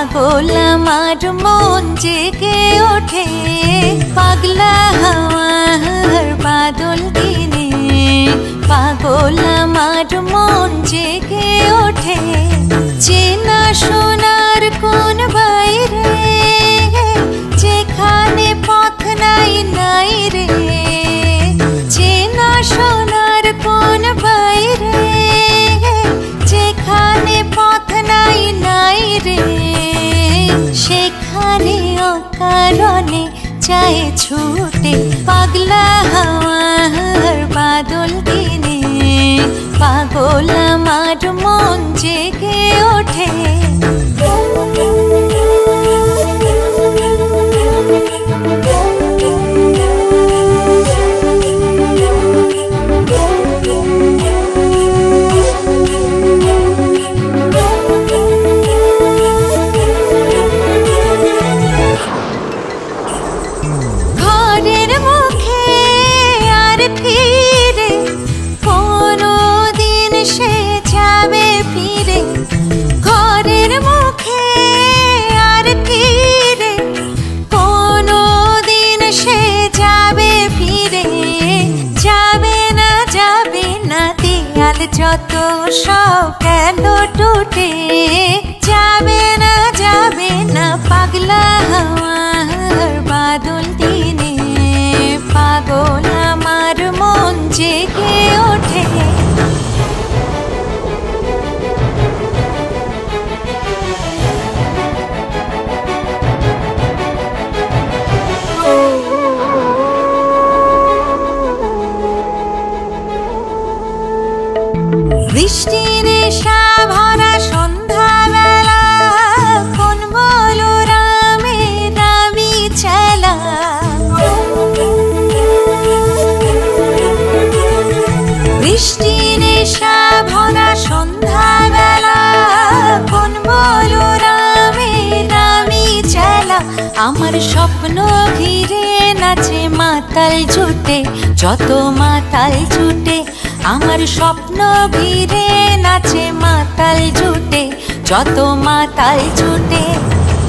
পাগল আমার মন জেগে ওঠে পাগলা হাওয়ার বাদল দিনে। পাগল আমার মন জেগে ওঠে চেনা সোনার কোন বাইরে, যেখানে পথ নাই নাই রে। চেনা সোনার কোন বাইরে, যেখানে পথ নাই নাই রে। সেখানে অকারণে চায় ছুটে পাগলা হাওয়ার বাদল দিনে। পাগল আমার মন জেগে ওঠে। ঘরের মুখে আর ফিরে কোনো দিন সে যাবে ফিরে। ঘরের মুখে আর ফিরে কোনো দিন সে যাবে ফিরে। যাবে না দেয়াল যত সব গেল টুটে। যাবে না পাগলা হাওয়ার বাদল দিনে। পাগল আমার মন জেগে ওঠে। বৃষ্টি নেশা ভরা সন্ধ্যাবেলা কোন বলো রামে রামি চেলা। বৃষ্টি নেশা ভরা সন্ধ্যাবেলা কোন বলো রামে রামি চেলা। আমার স্বপ্ন ঘিরে নাচে মাতাল জুটে যত মাতাল জুটে। আমার স্বপ্ন ঘিরে নাচে মাতাল জুটে যত মাতাল জুটে।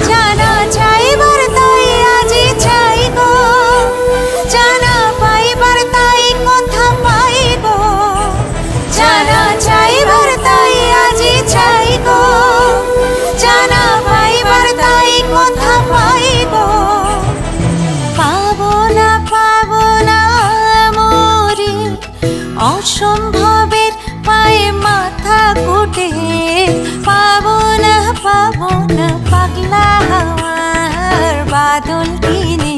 জানা চাইবার তাই আজি চাই গো, জানা পাইবার তাই কথা পাই গো। জানা চাইবার তাই আজি চাই গো, জানা পাইবার তাই কথা পাই গো। পাবো না মরি অসম্ভবের পায়ে মাথা কুটে। পাবো না পাগলা হাওয়ার বাদল দিনে।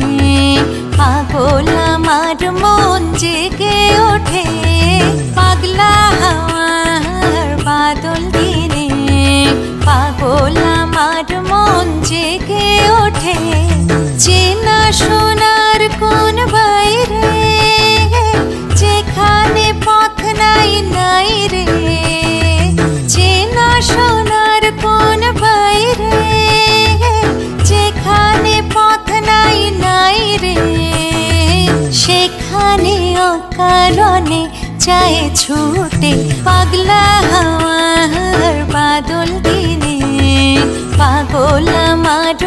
পাগল আমার মন জেগে ওঠে পাগলা হাওয়ার বাদল দিনে। পাগল আমার মন জেগে ওঠে চেনা সোনার কোন বাইরে, যেখানে পথ নাই নাই রে। চেনা সোনার কোন বাইরে, যেখানে পথ নাই নাই রে। সেখানে অকারণে চায় ছুটে পাগলা হাওয়ার বাদল দিনে। পাগল আমার